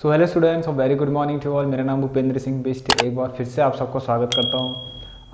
So hello students, very good morning to all. मेरा नाम भूपेंद्र सिंह बिस्ट। एक बार फिर से आप सबको स्वागत करता हूँ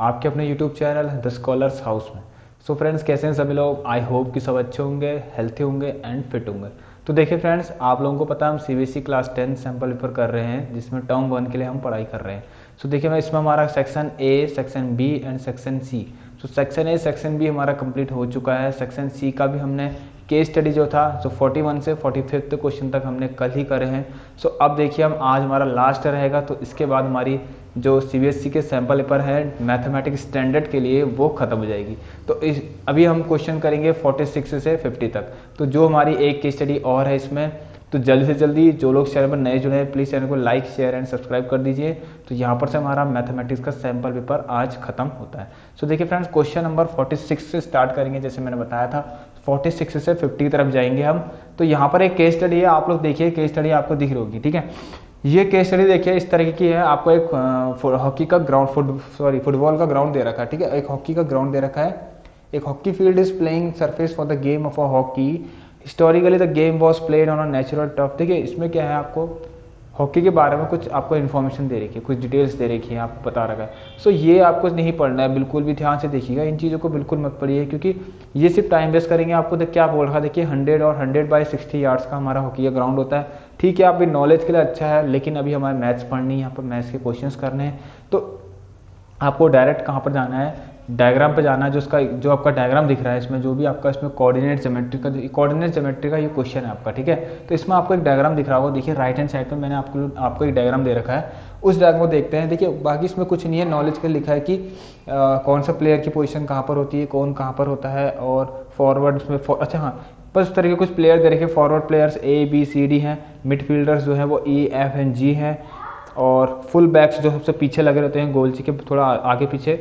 आपके अपने YouTube channel the scholars house में। सो फ्रेंड्स, कैसे हैं सभी लोग? आई होप कि सब अच्छे होंगे, हेल्थी होंगे एंड फिट होंगे। तो देखिए फ्रेंड्स, आप लोगों को पता है हम सीबीएसई क्लास 10 सैम्पल पेपर कर रहे हैं, जिसमें टर्म 1 के लिए हम पढ़ाई कर रहे हैं। सो देखिए मैं इसमें हमारा section A, section B and section C. So section A, section B हमारा कंप्लीट हो चुका है। सेक्शन सी का भी हमने केस स्टडी जो था जो 41 से 45 क्वेश्चन तक हमने कल ही करे हैं। सो अब देखिए हम आज हमारा लास्ट रहेगा, तो इसके बाद हमारी जो सीबीएसई के सैम्पल पेपर है मैथमेटिक्स स्टैंडर्ड के लिए वो ख़त्म हो जाएगी। तो अभी हम क्वेश्चन करेंगे 46 से 50 तक। तो जो हमारी एक केस स्टडी और है इसमें, तो जल्दी से जल्दी जो लोग चैनल पर नए जुड़े हैं प्लीज़ चैनल को लाइक शेयर एंड सब्सक्राइब कर दीजिए। तो यहाँ पर से हमारा मैथमेटिक्स का सैम्पल पेपर आज खत्म होता है। सो देखिए फ्रेंड्स, क्वेश्चन नंबर 46 से स्टार्ट करेंगे। जैसे मैंने बताया था 46 से 50 की तरफ जाएंगे हम। तो यहाँ पर एक केस स्टडी है, आप लोग देखिए, केस स्टडी आपको दिख रही होगी, ठीक है। ये केस स्टडी देखिए इस तरह की है। आपको एक हॉकी का ग्राउंड फुटबॉल का ग्राउंड दे रखा है, ठीक है। एक हॉकी का ग्राउंड दे रखा है। एक hockey field is playing surface for the game of a hockey. Historically the game was played on a natural turf. देखिए इसमें क्या है, आपको हॉकी के बारे में कुछ आपको इन्फॉर्मेशन दे रखी है, कुछ डिटेल्स दे रखी है, आपको बता रखा है। सो ये आपको नहीं पढ़ना है, बिल्कुल भी ध्यान से देखिएगा। इन चीज़ों को बिल्कुल मत पढ़िए, क्योंकि ये सिर्फ टाइम वेस्ट करेंगे। आपको क्या बोल रहा है, देखिए 100 और 100/60 यार्ड्स का हमारा हॉकी का ग्राउंड होता है, ठीक है। आपकी नॉलेज के लिए अच्छा है, लेकिन अभी हमारे मैथ्स पढ़नी है, यहाँ पर मैथ्स के क्वेश्चंस करने हैं। तो आपको डायरेक्ट कहाँ पर जाना है, डायग्राम पे जाना है। जो आपका डायग्राम दिख रहा है इसमें, जो भी आपका इसमें कोऑर्डिनेट ज्योमेट्री का ये क्वेश्चन है आपका, ठीक है। तो इसमें आपको एक डायग्राम दिख रहा होगा, देखिए राइट हैंड साइड पे मैंने आपको एक डायग्राम दे रखा है। उस डायग्राम को देखते हैं। देखिए बाकी इसमें कुछ नहीं है, नॉलेज के लिखा है कि कौन सा प्लेयर की पोजीशन कहाँ पर होती है, कौन कहाँ पर होता है, और फॉरवर्ड में अच्छा हाँ, बस उस तरह के कुछ प्लेयर दे रखे। Forward players A B C D हैं, मिडफील्डर्स जो है वो E F and G हैं, और फुल बैक्स जो सबसे पीछे लगे रहते हैं गोलची के थोड़ा आगे पीछे,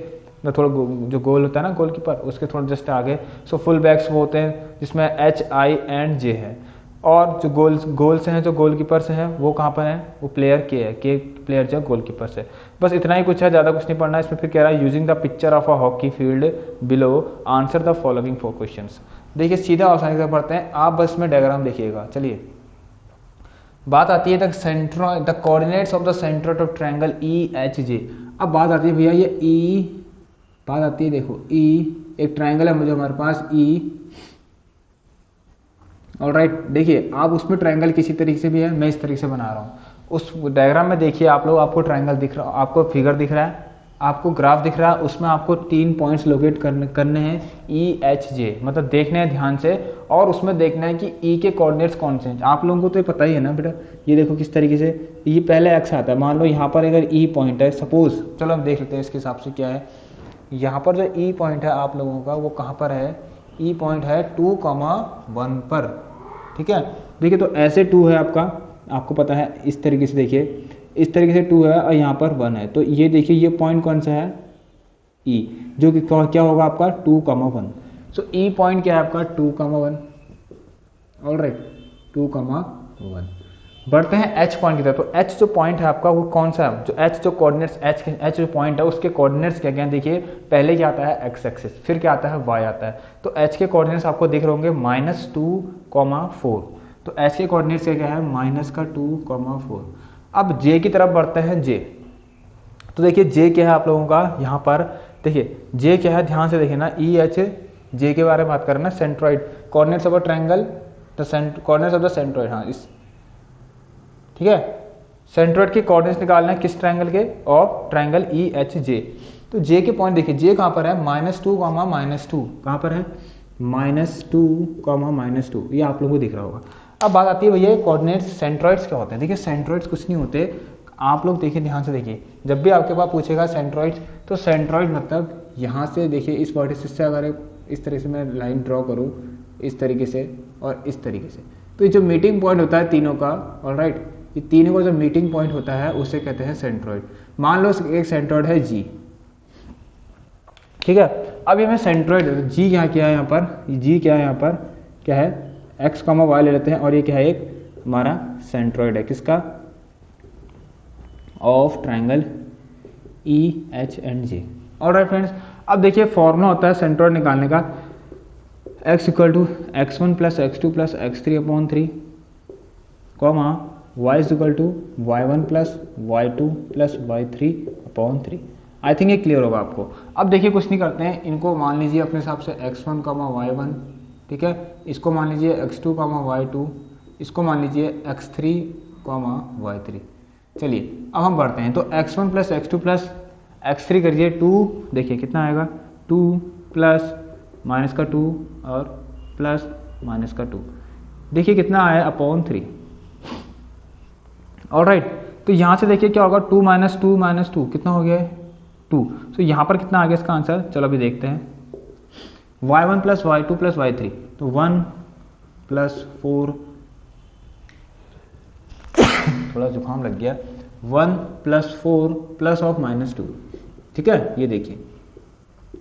थोड़ा जो गोल होता है ना गोलकीपर, उसके थोड़ा जस्ट आगे। सो फुल बैक्स वो होते हैं जिसमें H I and J है। और जो गोल्स हैं, जो गोलकीपर्स हैं, वो कहाँ पर हैं, वो प्लेयर के प्लेयर जो गोलकीपर से। बस इतना ही कुछ है, ज़्यादा कुछ नहीं पढ़ना है। इसमें फिर कह रहा है using the picture of a hockey field below answer the following 4 questions. देखिए सीधा आसानी से पढ़ते हैं, आप बस में डायग्राम देखिएगा। चलिए बात आती है the coordinates of the centre of triangle EHJ। अब बात आती है भैया ये बात आती है, देखो एक ट्रायंगल है मुझे हमारे पास E, ऑलराइट। देखिए आप उसमें ट्रायंगल किसी तरीके से भी है, मैं इस तरीके से बना रहा हूँ। उस डायग्राम में देखिए आप लोग, आपको ट्रायंगल दिख रहा, आपको फिगर दिख रहा है, आपको ग्राफ दिख रहा है। उसमें आपको 3 पॉइंट्स लोकेट करने हैं EHJ, मतलब देखने हैं ध्यान से, और उसमें देखना है कि E के कोऑर्डिनेट्स कौन से हैं। आप लोगों को तो ये पता ही है ना बेटा। ये देखो किस तरीके से ये पहले एक्स आता है। मान लो यहाँ पर अगर E पॉइंट है, सपोज, चलो हम देख लेते हैं इसके हिसाब से क्या है। यहाँ पर जो E पॉइंट है आप लोगों का, वो कहाँ पर है, E पॉइंट है 2,1 पर, ठीक है। देखिए तो ऐसे 2 है आपका, आपको पता है इस तरीके से, देखिए इस तरीके से 2 है और यहाँ पर 1 है। तो ये देखिए ये पॉइंट कौन सा है, E, जो कि क्या होगा आपका 2,1। सो E पॉइंट क्या है आपका 2,1, ऑलराइट 2,1। बढ़ते हैं H पॉइंट की तरफ। तो H जो पॉइंट है आपका वो कौन सा है, जो H जो कोऑर्डिनेट्स H जो पॉइंट है उसके कोऑर्डिनेट्स क्या क्या हैं। देखिए पहले क्या आता है x एक्सिस, फिर क्या आता है y आता है। तो H के कोऑर्डिनेट्स आपको दिख रहे होंगे -2,4। तो H के कोऑर्डिनेट्स क्या है, -2,4। अब J की तरफ बढ़ते हैं J। तो देखिए J क्या है आप लोगों का, यहाँ पर देखिए J क्या है, ध्यान से देखिए ना। EHJ के बारे में बात करना, centroid coordinates of a triangle, the coordinates of the centroid, हाँ इस, ठीक है। सेंट्रॉइड के कोऑर्डिनेट्स निकालना है किस ट्रायंगल के, और ट्रायंगल EHJ। तो J के पॉइंट देखिए, J कहाँ पर है, -2, -2, कहाँ पर है, -2, -2, ये आप लोगों को दिख रहा होगा। अब बात आती है भैया कोऑर्डिनेट्स सेंट्रॉइड्स क्या होते हैं। देखिए सेंट्रॉइड्स कुछ नहीं होते, आप लोग देखिए ध्यान से देखिए। जब भी आपके पास पूछेगा सेंट्रॉइड्स, तो सेंट्रॉइड मतलब यहाँ से देखिए इस वर्टिसिस से अगर इस तरह से मैं लाइन ड्रॉ करूँ इस तरीके से और इस तरीके से, तो ये जो मीटिंग पॉइंट होता है तीनों का, ऑलराइट, ये तीनों का जो मीटिंग पॉइंट होता है उसे कहते हैं सेंट्रॉइड। मान लो एक सेंट्रॉइड है G, ठीक है। अब ये मैं सेंट्रॉइड G क्या है यहाँ पर, G क्या है यहाँ पर, क्या है x, y ले लेते हैं, और ये क्या है, एक हमारा सेंट्रॉइड है किसका, of triangle EHJ। Alright friends, अब देखिए फॉर्मूला होता है सेंट्रॉइड निकालने का, x = x1 + x2 + x3/3, y is equal to y1 plus y2 plus y3 upon 3। I think ये क्लियर होगा आपको। अब देखिए कुछ नहीं करते हैं, इनको मान लीजिए अपने हिसाब से x1 कमा y1, ठीक है, इसको मान लीजिए x2 कमा y2, इसको मान लीजिए x3 कमा y3। चलिए अब हम बढ़ते हैं, तो x1 plus x2 plus x3 करिए 2, देखिए कितना आएगा 2 प्लस माइनस का 2 और प्लस माइनस का 2, देखिए कितना आया अपॉन 3। ऑलराइट, तो यहाँ से देखिए क्या होगा 2 माइनस 2 माइनस 2 कितना हो गया है 2। तो यहाँ पर कितना आ गया इसका आंसर, चलो अभी देखते हैं। y1 plus y2 plus y3, तो 1 प्लस 4 थोड़ा जुकाम लग गया, 1 प्लस 4 प्लस ऑफ माइनस 2, ठीक है, ये देखिए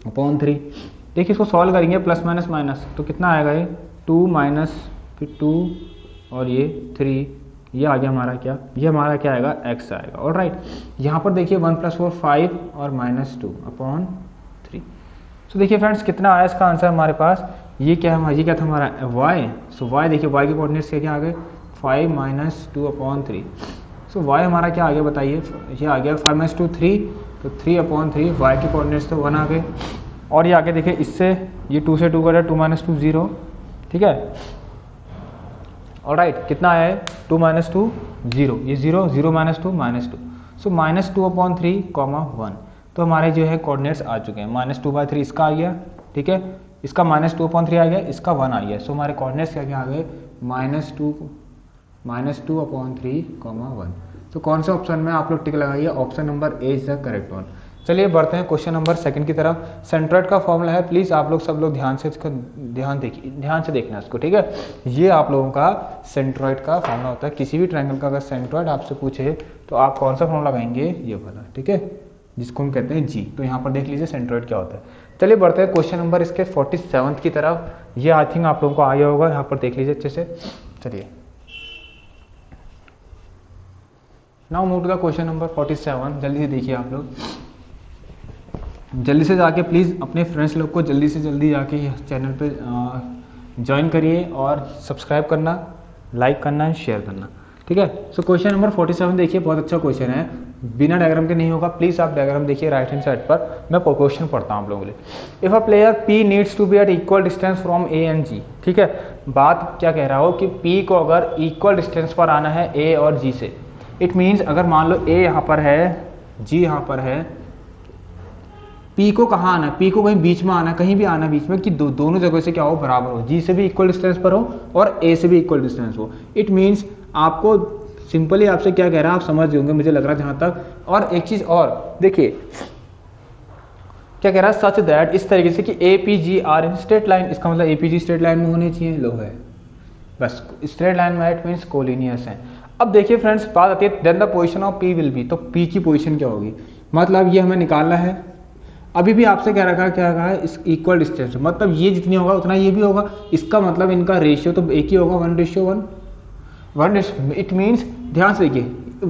अपॉन 3। देखिए इसको सॉल्व करेंगे प्लस माइनस माइनस, तो कितना आएगा ये 2 माइनस फिर 2 और ये 3, ये आ गया हमारा क्या, ये हमारा क्या आएगा x आएगा। ऑलराइट, यहाँ पर देखिए 1 प्लस 4 5 और माइनस 2 अपॉन 3। तो देखिए फ्रेंड्स कितना आया इसका आंसर हमारे पास, ये क्या है, ये क्या था हमारा y। सो y देखिए y के कोऑर्डिनेट्स क्या आ गए 5 माइनस 2 अपॉन 3। सो y हमारा क्या आ गया बताइए, ये आ गया 5 माइनस 2 3, तो 3 अपॉन 3, y के कोऑर्डिनेट्स तो 1 आ गए। और ये आगे देखिए इससे ये 2 से 2 करें 2 माइनस 2 0, ठीक है। ऑलराइट, कितना आया है 2 माइनस 2 0, ये 0 0 minus 2 minus 2, so minus 2 upon 3 comma 1। तो हमारे जो है कोऑर्डिनेट्स आ चुके हैं, माइनस 2/3 इसका आ गया, ठीक है, इसका माइनस 2 अपॉन 3 आ गया, इसका 1 आ गया। सो हमारे कोऑर्डिनेट्स क्या क्या आ गए माइनस 2 अपॉन 3 कॉमा 1। तो कौन से ऑप्शन में आप लोग टिक लगाइए, option number A is the correct one. चलिए बढ़ते हैं क्वेश्चन नंबर 2 की तरफ। सेंट्रोइड का फॉर्मूला है, प्लीज़ आप लोग सब लोग ध्यान से इसको ध्यान से देखना इसको, ठीक है। ये आप लोगों का सेंट्रोइड का फॉर्मूला होता है। किसी भी ट्रायंगल का अगर सेंट्रोइड आपसे पूछे तो आप कौन सा फॉर्मूला लगाएंगे, ये वाला, ठीक है, जिसको हम कहते हैं जी। तो यहाँ पर देख लीजिए सेंट्रोइड क्या होता है। चलिए बढ़ते हैं क्वेश्चन नंबर इसके 47 की तरफ। ये आई थिंक आप लोगों को आया होगा, यहाँ पर देख लीजिए अच्छे से। चलिए now move to the question number 47। जल्दी से देखिए आप लोग, जल्दी से जाके प्लीज़ अपने फ्रेंड्स लोग को जल्दी से जल्दी जाके चैनल पे ज्वाइन करिए और सब्सक्राइब करना, लाइक करना, शेयर करना, ठीक है। सो क्वेश्चन नंबर 47 देखिए, बहुत अच्छा क्वेश्चन है, बिना डायग्राम के नहीं होगा। प्लीज़ आप डायग्राम देखिए राइट हैंड साइड पर, मैं क्वेश्चन पढ़ता हूँ आप लोगों के लिए। If a player P needs to be at equal distance from A and G, ठीक है, बात क्या कह रहा हो कि पी को अगर इक्वल डिस्टेंस पर आना है ए और जी से, इट मीन्स अगर मान लो ए यहाँ पर है, जी यहाँ पर है, पी को कहाँ आना है, पी को कहीं बीच में आना है, कहीं भी आना है बीच में कि दोनों जगह से क्या हो, बराबर हो, जी से भी इक्वल डिस्टेंस पर हो और ए से भी इक्वल डिस्टेंस हो। इट मीन्स आपको सिंपली आपसे क्या कह रहा है आप समझ होंगे मुझे लग रहा है जहाँ तक। और एक चीज़ और देखिए क्या कह रहा है, सच दैट, इस तरीके से कि A P G R in straight line, इसका मतलब A P G straight line में होने चाहिए, लो है बस स्ट्रेट लाइन में, इट मीन्स कोलिनियस है। अब देखिए फ्रेंड्स बात आती है then the position of P will be, तो पी की पोजीशन क्या होगी, मतलब ये हमें निकालना है। अभी भी आपसे क्या रखा, क्या कहा है, इस इक्वल डिस्टेंस, मतलब ये जितनी होगा उतना ये भी होगा, इसका मतलब इनका रेशियो तो एक ही होगा, 1:1। इट मीन्स ध्यान से देखिए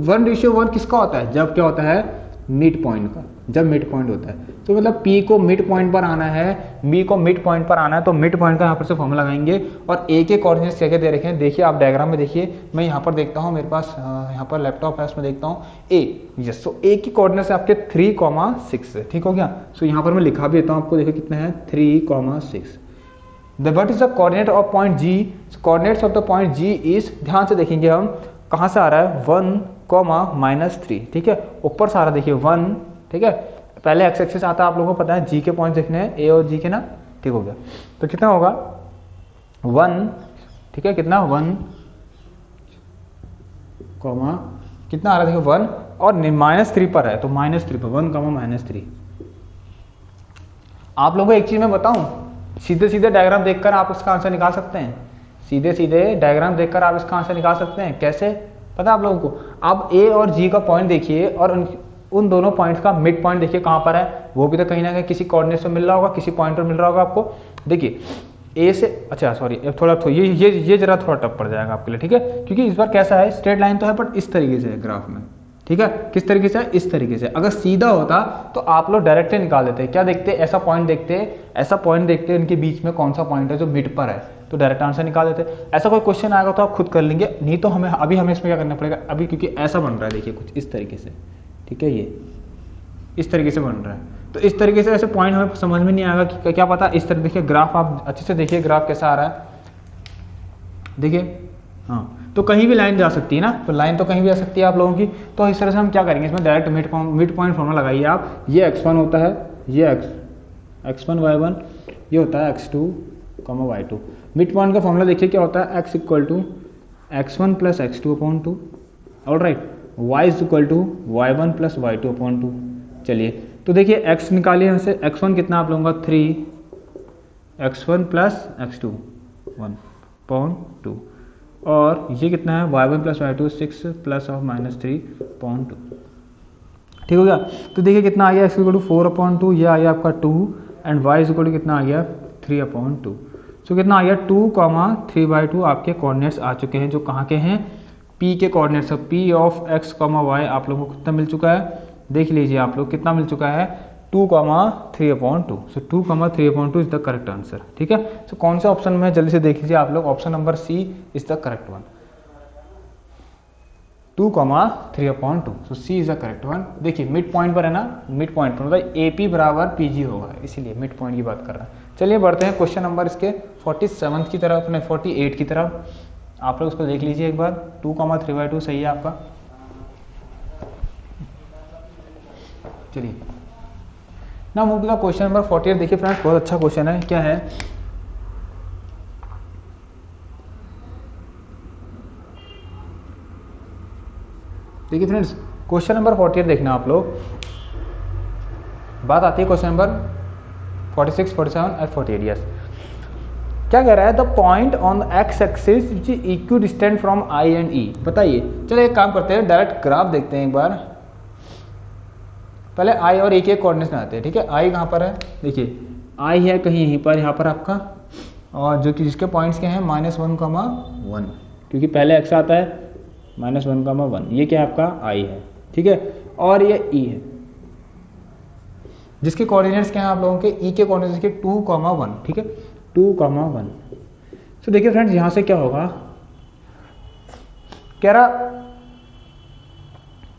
1:1 किसका होता है, जब क्या होता है मिड पॉइंट का, जब मिड पॉइंट होता है। तो मतलब पी को मिड पॉइंट पर आना है, बी को मिड पॉइंट पर आना है, तो मिड पॉइंट का यहाँ पर से फॉर्मूला लगाएंगे। और ए के कोऑर्डिनेट्स क्या क्या दे रखे हैं, देखिए आप डायग्राम में देखिए, मैं यहाँ पर देखता हूँ, मेरे पास यहाँ पर लैपटॉप है, उसमें देखता हूँ ए, यस। सो ए की कोऑर्डिनेट्स आपके 3,6 है, ठीक हो गया। सो यहाँ पर मैं लिखा भी देता हूँ आपको, देखिए कितने हैं 3,6। What is the coordinate of point G, coordinates of the point G is, ध्यान से देखेंगे हम कहाँ से आ रहा है 1,-3, ठीक है, ऊपर से आ रहा है देखिए 1, ठीक है, पहले एक्स एक्सिस आता है, आप लोगों को पता है जी के पॉइंट देखने हैं ए और जी के ना, ठीक हो गया। तो कितना होगा 1, ठीक है, कितना 1, कितना आ रहा है देखिए 1 और -3 पर है, तो -3 पर 1, -3। आप लोगों को एक चीज मैं बताऊं, सीधे सीधे डायग्राम देखकर आप इसका आंसर निकाल सकते हैं, सीधे सीधे डायग्राम देखकर आप इसका आंसर निकाल सकते हैं। कैसे पता है आप लोगों को, आप ए और जी का पॉइंट देखिए और उन दोनों पॉइंट्स का मिड पॉइंट देखिए कहाँ पर है, वो भी तो कहीं ना कहीं किसी कोऑर्डिनेट में मिल रहा होगा, किसी पॉइंट पर मिल रहा होगा आपको। देखिए ए से, अच्छा सॉरी थोड़ा ये जरा थोड़ा टफ पड़ जाएगा आपके लिए, ठीक है, क्योंकि इस बार कैसा है स्ट्रेट लाइन तो है बट इस तरीके से है ग्राफ में, ठीक है, किस तरीके से है, इस तरीके से। अगर सीधा होता तो आप लोग डायरेक्टली निकाल देते, क्या देखते, ऐसा पॉइंट देखते, इनके बीच में कौन सा पॉइंट है जो मिड पर है, तो डायरेक्ट आंसर निकाल देते। ऐसा कोई क्वेश्चन आएगा तो आप खुद कर लेंगे, नहीं तो हमें हमें इसमें क्या करना पड़ेगा अभी, क्योंकि ऐसा बन रहा है देखिए कुछ इस तरीके से, ठीक है, ये इस तरीके से बन रहा है। तो इस तरीके से ऐसे पॉइंट हमें समझ में नहीं आएगा कि क्या पता इस तरह देखिए ग्राफ आप अच्छे से देखिए ग्राफ कैसा आ रहा है, देखिए हाँ, तो कहीं भी लाइन जा सकती है ना, तो लाइन तो कहीं भी आ सकती है आप लोगों की। तो इस तरह से हम क्या करेंगे, इसमें डायरेक्ट मिड पॉइंट फॉर्मूला लगाइए आप। ये x1 होता है, ये x1 y1, ये होता है x2 y2। मिड पॉइंट का फॉर्मूला देखिए क्या होता है, x equal to x1 plus x2/2, all right, y is equal to y1 plus y2/2। चलिए तो देखिए x निकालिए यहाँ से, x1 कितना आप लोगों का 3, x1 प्लस x2 1/2, और ये कितना है y1 प्लस y2 6 प्लस और माइनस 3/2, ठीक हो गया। तो देखिए कितना आ गया, x इक्वल टू 4/2, ये आ गया आपका 2, एंड y इक्वल टू कितना आ गया 3/2। सो कितना आ गया 2,3/2 आपके कोऑर्डिनेट्स आ चुके हैं, जो कहाँ के हैं, p के coordinates. p of x, y आप लोगों को कितना मिल चुका है, देख लीजिए आप लोग कितना मिल चुका है 2,3/2। सो 2,3/2 इज द करेक्ट आंसर, ठीक है। सो कौन से ऑप्शन में, जल्दी से देख लीजिए आप लोग, option number C is the correct one, 2,3/2। So C is the correct one. देखिए मिड पॉइंट पर है ना, मिड पॉइंट पर मतलब AP बराबर PG होगा, इसीलिए मिड पॉइंट की बात कर रहा है। चलिए बढ़ते हैं क्वेश्चन नंबर इसके 47 की तरफ, अपने 48 की तरफ। आप लोग उसको देख लीजिए एक बार, 2,3/2 सही है आपका। चलिए ना मूव का क्वेश्चन नंबर 48। देखिए फ्रेंड्स बहुत अच्छा क्वेश्चन है, क्या है, देखिए फ्रेंड्स क्वेश्चन नंबर 48 देखना आप लोग। बात आती है क्वेश्चन नंबर 46, 47 और 48। यस, क्या कह रहा है, the point on x axis which is equi distant from I and E। बताइए, चलिए एक काम करते हैं, डायरेक्ट ग्राफ देखते हैं एक बार। पहले I और E के कोऑर्डिनेट्स बनाते हैं, ठीक है। I कहाँ पर है, देखिए I है कहीं यहीं पर, यहाँ पर आपका, और जो कि जिसके पॉइंट्स के हैं -1,1, क्योंकि पहले x आता है -1,1, ये क्या है आपका I है, ठीक है, और ये E है, जिसके कोऑर्डिनेट्स क्या हैं आप लोगों के, E के कोऑर्डिनेट्स के 2,1, ठीक है, 2,1। तो देखिए फ्रेंड्स यहाँ से क्या होगा, कह रहा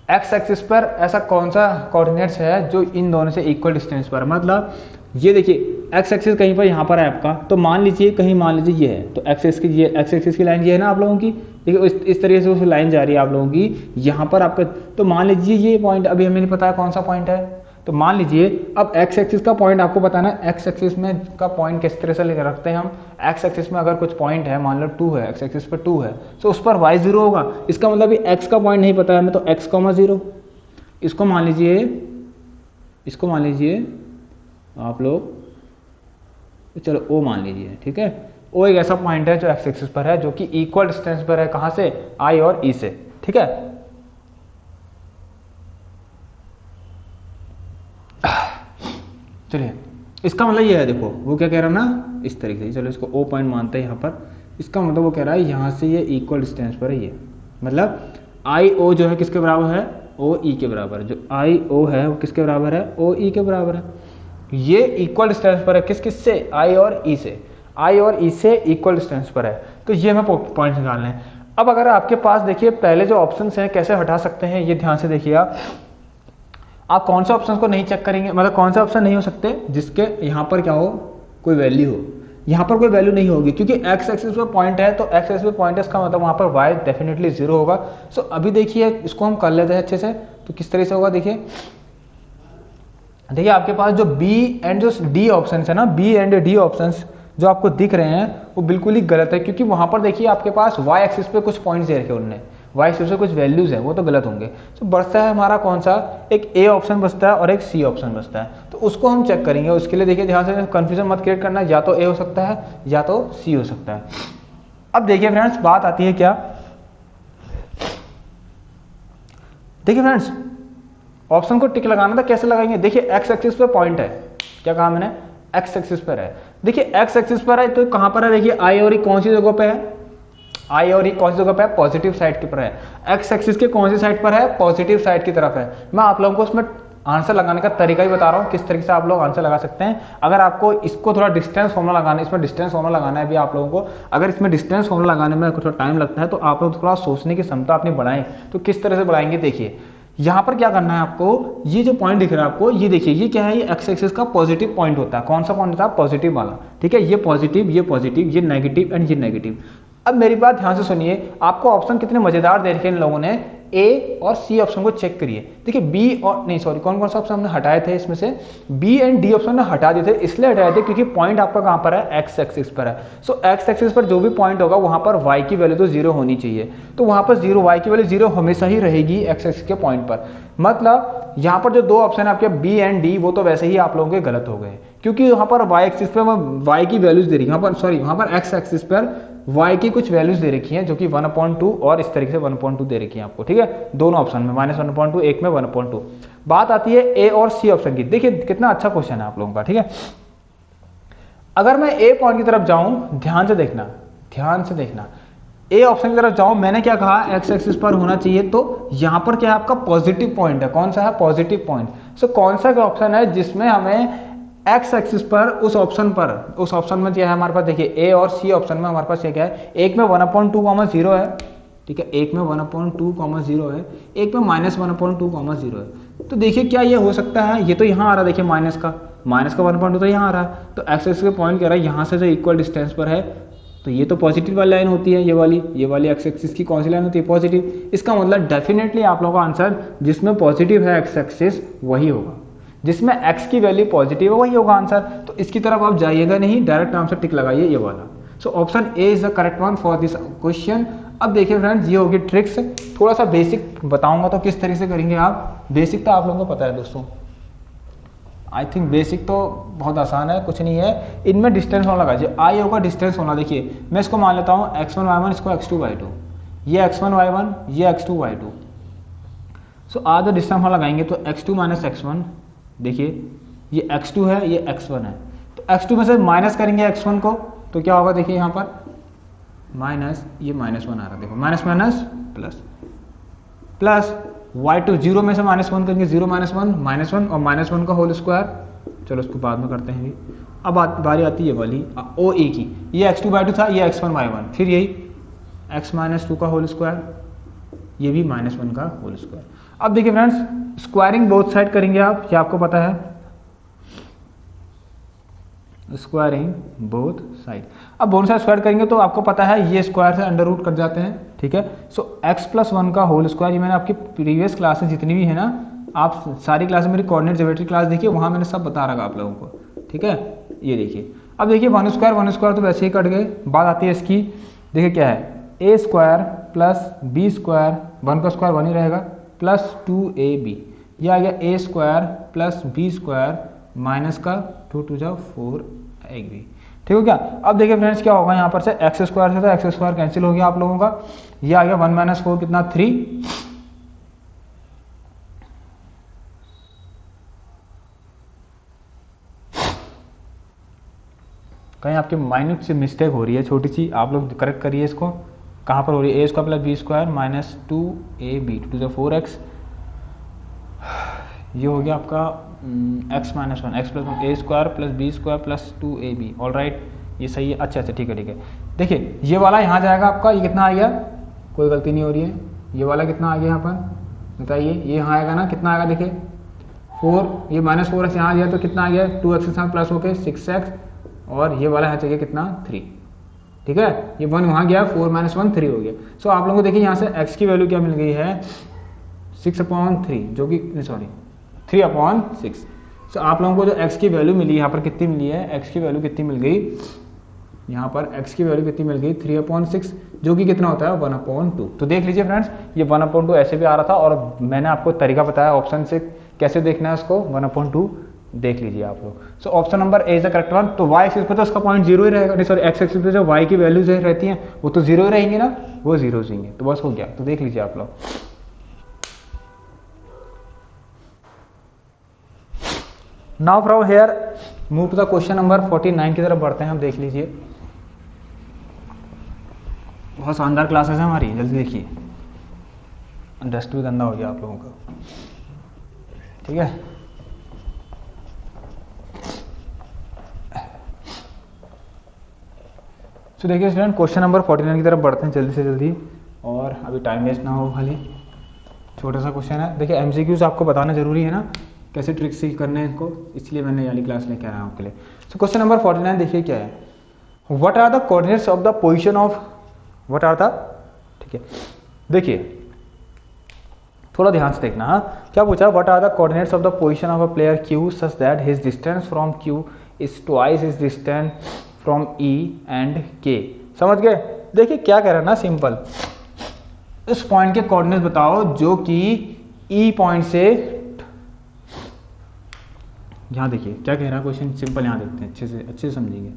x एक्सिस पर ऐसा कौन सा कोऑर्डिनेट्स है जो इन दोनों से इक्वल डिस्टेंस पर, मतलब ये देखिए x एक्सिस कहीं पर यहाँ पर है आपका, तो मान लीजिए कहीं, मान लीजिए ये है, तो x एक्सिस की लाइन ये है ना आप लोगों की, देखिए इस तरीके से उस लाइन जा रही है आप लोगों की यहाँ पर आपका। तो मान लीजिए ये पॉइंट, अभी हमें नहीं पता है कौन सा पॉइंट है, तो मान लीजिए अब x एक्सिस का पॉइंट आपको बताना है। x एक्सिस में का पॉइंट किस तरह से लेकर रखते हैं हम, x एक्सिस में अगर कुछ पॉइंट है, मान लो 2 है, x एक्सिस पर 2 है, तो उस पर y 0 होगा। इसका मतलब x का पॉइंट नहीं पता है हमें, तो x, 0, इसको मान लीजिए आप लोग, चलो O मान लीजिए, ठीक है। O एक ऐसा पॉइंट है जो x एक्सिस पर है, जो कि इक्वल डिस्टेंस पर है, कहाँ से, I और E से, ठीक है। चलिए इसका मतलब ये है, देखो वो क्या कह रहा है ना, इस तरीके से, चलो इसको O पॉइंट मानते हैं यहाँ पर। इसका मतलब वो कह रहा है यहाँ से ये इक्वल डिस्टेंस पर है, ये मतलब IO जो है किसके बराबर है, OE के बराबर है। जो IO है वो किसके बराबर है, OE के बराबर है। ये इक्वल डिस्टेंस पर है, किस से, I और E से, I और E से इक्वल डिस्टेंस पर है। तो ये हमें पॉइंट निकालने हैं। अब अगर आपके पास देखिए पहले जो ऑप्शंस हैं कैसे हटा सकते हैं, ये ध्यान से देखिए आप कौन से ऑप्शन को नहीं चेक करेंगे, मतलब कौन से ऑप्शन नहीं हो सकते जिसके यहाँ पर क्या हो, कोई वैल्यू हो। यहाँ पर कोई वैल्यू नहीं होगी, क्योंकि x एक्सिस पे पॉइंट है, तो x एक्सिस पे पॉइंट है, इसका मतलब वहाँ पर y डेफिनेटली 0 होगा। सो अभी देखिए इसको हम कर लेते हैं अच्छे से, तो किस तरह से होगा, देखिए आपके पास जो B एंड जो D ऑप्शन है ना, B एंड D ऑप्शन जो आपको दिख रहे हैं वो बिल्कुल ही गलत है, क्योंकि वहाँ पर देखिए आपके पास y एक्सिस पे कुछ पॉइंट्स दे रखे उनने, y एक्सिस पे कुछ वैल्यूज है, वो तो गलत होंगे। तो बचता है हमारा कौन सा, एक A ऑप्शन बचता है और एक C ऑप्शन बचता है, तो उसको हम चेक करेंगे। उसके लिए देखिए ध्यान से, कंफ्यूजन मत क्रिएट करना, या तो A हो सकता है या तो C हो सकता है। अब देखिए फ्रेंड्स बात आती है क्या, देखिए फ्रेंड्स ऑप्शन को टिक लगाना था, कैसे लगाएंगे, देखिए x एक्सिस पे पॉइंट है, क्या कहा मैंने, x एक्सिस पर है। देखिए x एक्सिस पर है तो कहां पर है, देखिए I और E कौन सी जगह पे है, I और E कौन सी जगह पे है, पॉजिटिव साइड के पर है। x एक्सिस के कौन सी साइड पर है, पॉजिटिव साइड की तरफ है। मैं आप लोगों को उसमें आंसर लगाने का तरीका ही बता रहा हूँ किस तरीके से आप लोग आंसर लगा सकते हैं। अगर आपको इसको थोड़ा डिस्टेंस फॉर्मूला लगाना है, इसमें डिस्टेंस फॉर्मूला लगाना है भी आप लोगों को, अगर इसमें डिस्टेंस फॉर्मूला लगाने में थोड़ा टाइम लगता है तो आप लोग थोड़ा सोचने की क्षमता अपनी बढ़ाएं। तो किस तरह से बढ़ाएंगे, देखिए यहाँ पर क्या करना है आपको, ये जो पॉइंट दिख रहा है आपको, ये देखिए ये क्या है, ये एक्स एक्सिस का पॉजिटिव पॉइंट होता है। कौन सा पॉइंट होता है, पॉजिटिव वाला, ठीक है। ये पॉजिटिव, ये नेगेटिव एंड ये नेगेटिव। अब मेरी बात ध्यान से सुनिए, आपको ऑप्शन कितने मजेदार दे रखे इन लोगों ने, ए और सी ऑप्शन को चेक करिए। देखिए बी और नहीं सॉरी कौन कौन सा ऑप्शन हमने हटाए थे, इसमें से बी एंड डी ऑप्शन ने हटा दिए थे। इसलिए हटाए थे क्योंकि पॉइंट आपका कहां पर है, एक्स एक्सिस पर है। सो एक्स एक्सिस पर जो भी पॉइंट होगा वहां पर वाई की वैल्यू तो जीरो होनी चाहिए। तो वहां पर जीरो, वाई की वैल्यू जीरो हमेशा ही रहेगी एक्स एक्सिस के पॉइंट पर। मतलब यहाँ पर जो दो ऑप्शन है आपके बी एंड डी, वो तो वैसे ही आप लोगों के गलत हो गए, क्योंकि यहाँ पर वाई एक्सिस पर वाई की वैल्यूज दे रही है, यहाँ पर सॉरी वहाँ पर एक्स एक्सिस पर y की कुछ वैल्यूज दे रखी हैं जो कि 1/2 और इस तरीके से 1/2 दे रखी है आपको, ठीक है। दोनों ऑप्शन में -1/2, एक में 1/2। बात आती है ए और सी ऑप्शन की। देखिए कितना अच्छा क्वेश्चन है आप लोगों का, ठीक है। अगर मैं ए पॉइंट की तरफ जाऊं, ध्यान से देखना, ध्यान से देखना, ए ऑप्शन की तरफ जाऊं, मैंने क्या कहा, एक्स एक्सिस पर होना चाहिए। तो यहां पर क्या है आपका पॉजिटिव पॉइंट है, कौन सा है, पॉजिटिव पॉइंट। सो कौन सा ऑप्शन है जिसमें हमें एक्स एक्सिस पर उस ऑप्शन में क्या है हमारे पास, देखिए ए और सी ऑप्शन में हमारे पास क्या है, एक में 1/2, 0 है, ठीक है, एक में 1/2, 0 है, एक में -1/2, 0 है। तो देखिए क्या ये हो सकता है, ये तो यहाँ आ रहा है, देखिए माइनस का 1/2 तो यहाँ आ रहा है। तो एक्स एक्सिस का पॉइंट कह रहा है यहाँ से जो इक्वल डिस्टेंस पर है, तो ये तो पॉजिटिव वाली लाइन होती है, ये वाली एक्स एक्सिस की कौन सी लाइन होती है, पॉजिटिव। इसका मतलब डेफिनेटली आप लोगों का आंसर जिसमें पॉजिटिव है एक्स एक्सिस वही होगा, जिसमें x की वैल्यू पॉजिटिव है वही होगा आंसर। तो इसकी तरफ आप जाइएगा नहीं, डायरेक्ट आंसर टिक लगाइए ये वाला। So option A is the correct one for this question. अब देखिए फ्रेंड्स, ये होगी ट्रिक्स, थोड़ा सा बेसिक बताऊंगा तो किस तरीके से करेंगे आप। बेसिक तो आप लोगों को पता है दोस्तों, आई थिंक बेसिक तो बहुत आसान है, कुछ नहीं है। इनमें डिस्टेंस होना लगा, जो आई होगा डिस्टेंस होना। देखिए मैं इसको मान लेता हूँ x1 y1, इसको x2 y2, ये x1 y1, ये x2 y2। सो आज डिस्टेंस होना लगाएंगे तो x2 - x1, देखिए ये x2 है, ये x1 है। तो x2 में से माइनस करेंगे x1 को, तो क्या होगा, देखिए यहाँ पर माइनस, ये -1 आ रहा है, देखो minus minus plus plus, y2 0 में से -1 करेंगे, 0 - 1 और -1 का होल स्क्वायर। चलो उसको बाद में करते हैं। अब बारी आती है वाली ओ ए की, ये x2 y2 था, ये x1 y1, फिर यही x - 2 का होल स्क्वायर, ये भी -1 का होल स्क्वायर। अब देखिए फ्रेंड्स, स्क्वायरिंग बोथ साइड करेंगे आप, क्या आपको पता है, स्क्वायरिंग बोथ साइड। अब बोथ साइड स्क्वायर करेंगे तो आपको पता है ये स्क्वायर से अंडर रूट कट जाते हैं, ठीक है। सो x+1 का होल स्क्वायर, ये मैंने आपकी प्रीवियस क्लासेस जितनी भी है ना, आप सारी क्लासेस मेरी कोऑर्डिनेट ज्योमेट्री क्लास देखिए, वहां मैंने सब बता रखा आप लोगों को, ठीक है। ये देखिए, अब देखिए 1 स्क्वायर तो वैसे ही कट गए। बात आती है इसकी, देखिए क्या है, a square plus b square, 1 का स्क्वायर 1 ही रहेगा, प्लस 2ab, ये आ गया a square plus b square minus का 2 × 4ab, ठीक हो क्या। अब देखिए फ्रेंड्स क्या होगा, यहाँ पर से एक्स स्क्वायर से तो एक्स स्क्वायर कैंसिल हो गया आप लोगों का, ये आ गया 1 - 4 कितना 3, कहीं आपकी माइन्यूट से मिस्टेक हो रही है छोटी सी, आप लोग करेक्ट करिए इसको। कहाँ पर हो रही है, a square plus b square minus 2ab 2 × 4x, ये हो गया आपका x - 1, x plus a square plus b square plus 2ab, all right, ये सही है। अच्छा ठीक है, ठीक है। देखिए ये वाला यहाँ जाएगा आपका, ये कितना आ गया, कोई गलती नहीं हो रही है, ये वाला कितना आ गया यहाँ पर बताइए, ये यहाँ आएगा ना, कितना आएगा देखिए 4, ये -4x यहाँ आ गया तो कितना आ गया, 2x के साथ प्लस होके 6x, और ये वाला यहाँ चाहिए कितना 3, ठीक है। ये 1 वहाँ गया, 4 - 1 3 हो गया। सो आप लोगों को देखिए यहाँ से x की वैल्यू क्या मिल गई है, 6/3, जो कि सॉरी 3/6। सो आप लोगों को जो x की वैल्यू मिली यहाँ पर कितनी मिली है, x की वैल्यू कितनी मिल गई, यहाँ पर x की वैल्यू कितनी मिल गई 3/6, जो कि कितना होता है 1/2। तो देख लीजिए फ्रेंड्स, ये 1/2 ऐसे भी आ रहा था, और मैंने आपको तरीका बताया ऑप्शन से कैसे देखना है उसको, 1/2 देख लीजिए आप लोग। So option number A is the correct one. तो y एक्सिस पे तो उसका पॉइंट 0 ही रहेगा, नहीं सॉरी x एक्सिस पे जो y की वैल्यूज रहती हैं वो तो 0 ही रहेंगी ना, वो 0 रहेंगे, तो बस हो गया। तो देख लीजिए आप लोग। Now from here move to the question number 49 की तरफ बढ़ते हैं हम, देख लीजिए। बहुत शानदार क्लासेस है हमारी, जल्दी देखिए, डस्ट भी गंदा हो गया आप लोगों का, ठीक है। तो देखिए स्टूडेंट क्वेश्चन नंबर 49 की तरफ बढ़ते हैं जल्दी से जल्दी, और अभी टाइम वेस्ट ना हो। खाली छोटा सा क्वेश्चन है। देखिए एमसीक्यूज आपको बताना जरूरी है ना, कैसे ट्रिक्स सीख करने हैं इसको, इसलिए मैंने वाली क्लास लेके आया हूँ आपके लिए। तो क्वेश्चन नंबर 49 देखिए क्या है, what are the coordinates of the position of what are the, ठीक है देखिए थोड़ा ध्यान से देखना। हाँ क्या पूछा, what are the coordinates of the position of a player Q such that his distance from Q is twice his distance from E and K. समझ गए। देखिए क्या कह रहा है ना, सिंपल इस पॉइंट के कोऑर्डिनेट्स बताओ जो कि ई पॉइंट से, यहां देखिए क्या कह रहा है क्वेश्चन, सिंपल यहां देखते हैं अच्छे से समझेंगे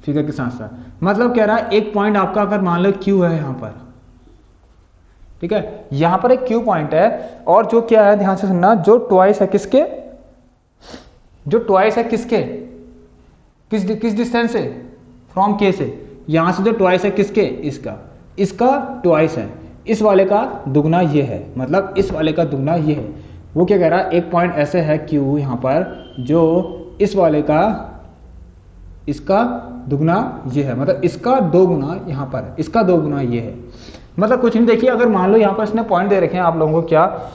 फिगर के साथ साथ। मतलब कह रहा है एक पॉइंट आपका अगर मान लो क्यू है यहां पर, ठीक है, यहां पर एक क्यू पॉइंट है, और जो क्या है ध्यान से सुनना, जो ट्वाइस है किसके, जो ट्वाइस है किसके, किस डिस्टेंस से, फ्रॉम के से, यहां से जो ट्वाइस है किसके, इसका ट्वाइस है, इस वाले का दुगना ये है, मतलब इस वाले का दुगना ये है। वो क्या कह रहा है, एक पॉइंट ऐसे है क्यू यहां पर जो इस वाले का, इसका दुगना ये है, मतलब इसका दो गुना यहां पर, इसका दो गुना ये है। मतलब कुछ नहीं, देखिए अगर मान लो यहां पर इसने पॉइंट दे रखे हैं आप लोगों को, क्या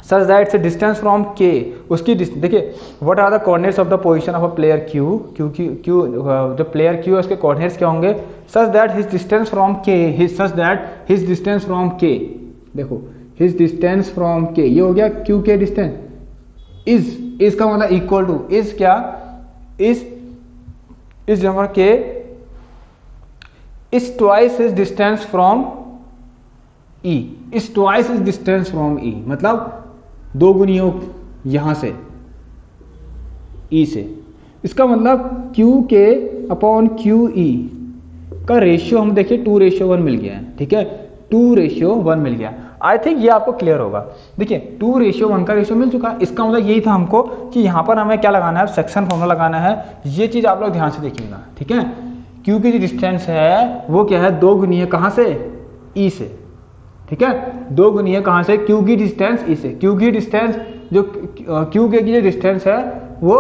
सच दैट से डिस्टेंस फ्रॉम के, उसकी देखिए what are the coordinates of the position of a player Q, जो प्लेयर क्यू है उसके कोऑर्डिनेट्स क्या होंगे, such that his distance from K, such that his distance from K, देखो his distance from के, ये हो गया क्यू के डिस्टेंस, इज का मतलब इक्वल टू, इज क्या, is number K is twice his distance from E, is twice his distance from E, मतलब दो गुनियों यहां से ई से, इसका मतलब क्यू के अपॉन क्यू ई का रेशियो हम देखिए 2:1 मिल गया है, ठीक है 2:1 मिल गया। आई थिंक ये आपको क्लियर होगा। देखिए 2:1 का रेशियो मिल चुका है, इसका मतलब यही था हमको कि यहां पर हमें क्या लगाना है, सेक्शन फॉर्मूला लगाना है। ये चीज आप लोग ध्यान से देखिएगा, ठीक है। क्यू की जो डिस्टेंस है वो क्या है, 2 गुनी कहां से, ई से, ठीक है, 2 गुनी कहां से, क्यू की डिस्टेंस ई से, क्यू की डिस्टेंस जो क्यू के की जो डिस्टेंस है वो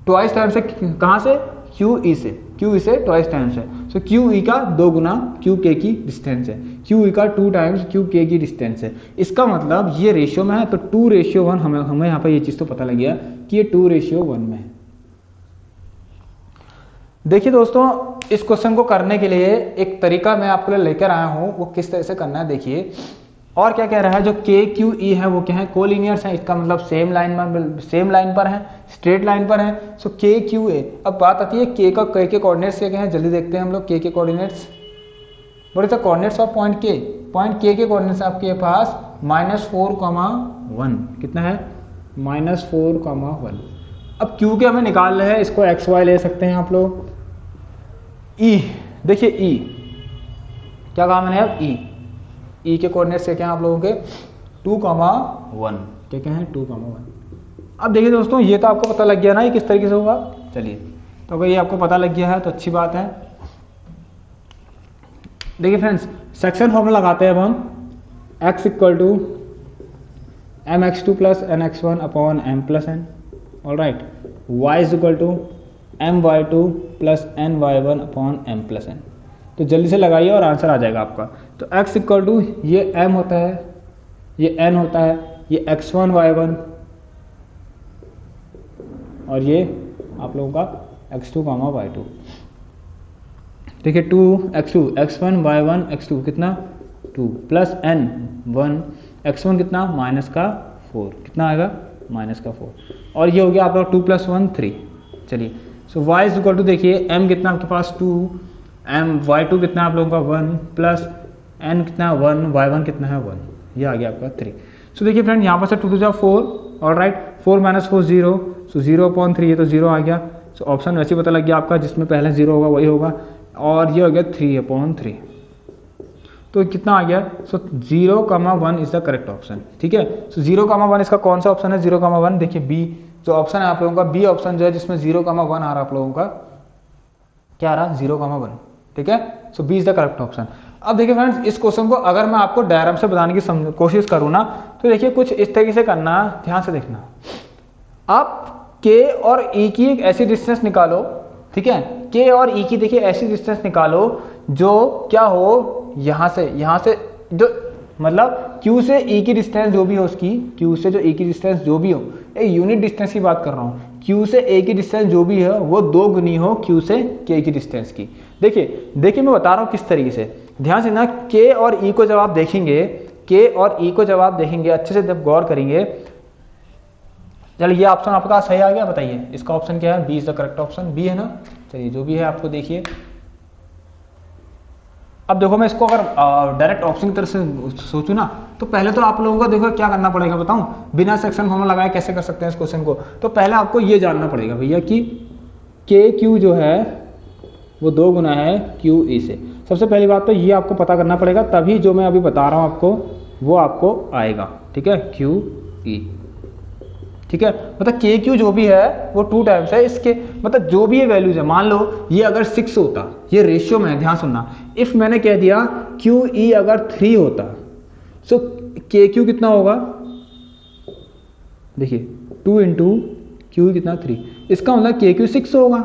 ट्वाइस टाइम से, कहां से, क्यू ई से, क्यू ई से ट्वाइस टाइम्स है। सो क्यू ई का 2 गुना क्यू के की डिस्टेंस है, क्यू ई का 2 टाइम्स क्यू के की डिस्टेंस है। इसका मतलब ये रेशियो में है, तो 2:1 हमें यहाँ पर ये चीज तो पता लग गया कि ये 2:1 में है। देखिए दोस्तों इस क्वेश्चन को करने के लिए एक तरीका मैं आपके लिए लेकर आया हूं, वो किस तरह से करना है देखिए। और क्या कह रहा है, जो के क्यू ई है वो क्या है, कोलिनियर्स है, इसका मतलब सेम लाइन पर है, स्ट्रेट लाइन पर है। सो के क्यू ए। अब बात आती है के के कोऑर्डिनेट्स क्या है, जल्दी देखते हैं हम लोग के coordinates. What is the coordinates of point के, पॉइंट के कोऑर्डिनेट्स आपके पास -4,1, कितना है, -4,1। अब क्यू के हमें निकाल रहे हैं, इसको एक्स वाई ले सकते हैं आप लोग। ई देखिए ई क्या कहा मैंने, अब ई के कोऑर्डिनेट्स क्या हैं आप लोगों के 2,1, क्या हैं 2,1। अब देखिए दोस्तों ये तो आपको पता लग गया ना ये किस तरीके से होगा। चलिए तो अगर ये आपको पता लग गया है तो अच्छी बात है। देखिए फ्रेंड्स सेक्शन फॉर्मूला लगाते हैं अब हम, x = mx2 + nx1 / m+n, alright, y = my2 + ny1 / m+n। तो जल्दी से लगाइए और आंसर आ जाएगा आपका। तो x = ये m होता है, ये n होता है, ये x1 y1 और ये आप लोगों का x2 y2। देखिए 2x2 x1 y1 x2 कितना 2 + n1 x1 कितना -4, कितना आएगा -4, और ये हो गया आपका 2 + 1 3। चलिए सो y = देखिए m कितना आपके पास 2, y2 कितना आप लोगों का 1 प्लस n कितना 1, y1 कितना है 1, ये आ गया आपका 3। सो देखिए फ्रेंड यहाँ पर से 2 × 4, ऑलराइट, 4 - 4 0, सो 0/3, ये तो 0 आ गया। सो ऑप्शन वैसे ही पता लग गया आपका, जिसमें पहले 0 होगा वही होगा, और ये हो गया 3/3। तो कितना आ गया, सो 0,1 इज द करेक्ट ऑप्शन, ठीक है। सो 0,1 इसका कौन सा ऑप्शन है, 0,1 देखिए बी जो ऑप्शन है आप लोगों का, बी ऑप्शन जो है जिसमें 0,1 आ रहा है आप लोगों का, क्या आ रहा है 0,1, ठीक है। So B is the correct option. अब देखिए फ्रेंड्स इस क्वेश्चन को अगर मैं आपको डायग्राम से बताने की कोशिश करूँ ना, तो देखिए कुछ इस तरीके से करना, ध्यान से देखना। आप के और ई की एक ऐसी डिस्टेंस निकालो, ठीक है, के और ई की देखिए ऐसी डिस्टेंस निकालो जो क्या हो, यहाँ से जो मतलब Q से E की डिस्टेंस जो भी हो उसकी, Q से जो E की डिस्टेंस जो भी हो, एक यूनिट डिस्टेंस की बात कर रहा हूँ, Q से A की डिस्टेंस जो भी है वो 2 गुनी हो Q से K की डिस्टेंस की। देखिए मैं बता रहा हूँ किस तरीके से, ध्यान से ना K और E को जब आप देखेंगे, K और E को जब आप देखेंगे अच्छे से जब गौर करेंगे, चलिए ये ऑप्शन आपके पास सही आ गया, बताइए इसका ऑप्शन क्या है, B is the correct option, B है ना। चलिए जो भी है आपको देखिए, अब देखो मैं इसको अगर डायरेक्ट ऑप्शन की तरफ से सोचूं ना, तो पहले तो आप लोगों को देखो क्या करना पड़ेगा बताऊं, बिना सेक्शन फॉर्मूला लगाए कैसे कर सकते हैं इस क्वेश्चन को। तो पहले आपको ये जानना पड़ेगा भैया कि के क्यू जो है वो 2 गुना है क्यू ई से। सबसे पहली बात तो ये आपको पता करना पड़ेगा, तभी जो मैं अभी बता रहा हूँ आपको वो आपको आएगा, ठीक है, क्यू ई, ठीक है। मतलब के क्यू जो भी है वो 2 टाइम्स है इसके, मतलब जो भी ये वैल्यूज है, मान लो ये अगर 6 होता, ये रेशियो में है, ध्यान सुनना, इफ मैंने कह दिया क्यू ई अगर 3 होता, सो के क्यू कितना होगा, देखिए 2 इंटू क्यू कितना 3, इसका मतलब के क्यू 6 होगा।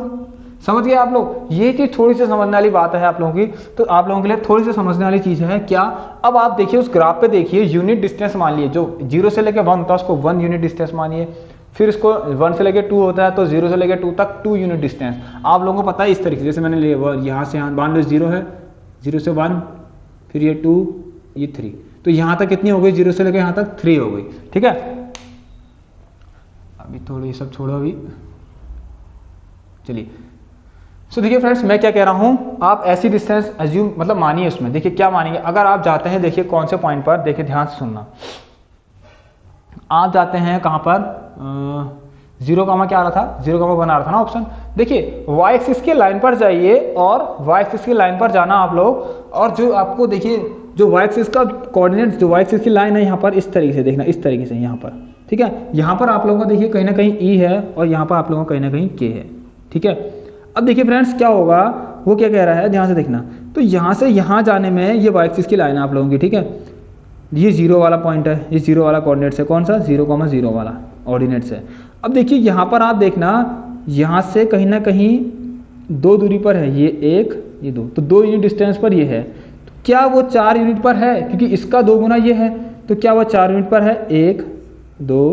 समझ गए आप लोग, ये चीज थोड़ी सी समझने वाली बात है आप लोगों की, तो आप लोगों के लिए थोड़ी सी समझने वाली चीज है क्या। अब आप देखिए उस ग्राफ पे देखिए, यूनिट डिस्टेंस मान लिए, जो 0 से लेकर 1 होता है उसको 1 यूनिट डिस्टेंस मानिए, फिर इसको 1 से लेकर 2 होता है तो 0 से लेकर 2 तक 2 यूनिट डिस्टेंस। आप लोगों को पता है इस तरीके से, जैसे मैंने लिया यहाँ से यहाँ मान लो 0 है, 0 से 1, फिर ये 2, ये 3, तो यहाँ तक कितनी हो गई, 0 से लेकर यहाँ तक 3 हो गई, ठीक है। अभी थोड़ी ये सब छोड़ो अभी, चलिए। सो देखिए फ्रेंड्स मैं क्या कह रहा हूँ, आप ऐसी डिस्टेंस अज्यूम मतलब मानिए उसमें, देखिए क्या मानेंगे, अगर आप जाते हैं देखिए कौन से पॉइंट पर, देखिए ध्यान से सुनना, आप जाते हैं कहाँ पर, 0 कामा क्या आ रहा था, 0 कामा 1 आ रहा था ना ऑप्शन। देखिए वाई एक्सिस की लाइन पर जाइए, और वाई एक्सिस की लाइन पर जाना आप लोग, और जो आपको देखिए जो वाई एक्सिस का कोऑर्डिनेट, जो वाई एक्सिस की लाइन है यहाँ पर इस तरीके से देखना, इस तरीके से यहाँ पर, ठीक है। यहाँ पर आप लोगों का देखिए कहीं ना कहीं ई है, और यहाँ पर आप लोगों का कहीं ना कहीं के है, ठीक है। अब देखिए फ्रेंड्स क्या होगा, वो क्या कह रहा है, ध्यान से देखना, तो यहाँ से यहाँ जाने में ये वाई एक्सिस की लाइन है आप लोगों की, ठीक है। ये 0 वाला पॉइंट है, ये 0 वाला कोऑर्डिनेट्स है, कौन सा 0,0 वाला ऑर्डिनेट्स है। अब देखिए यहाँ पर आप देखना, यहाँ से कहीं ना कहीं 2 दूरी पर है, ये 1 ये 2, तो 2 यूनिट डिस्टेंस पर ये है, तो क्या वो 4 यूनिट पर है, क्योंकि इसका 2 गुना ये है, तो क्या वो 4 यूनिट पर है, 1 2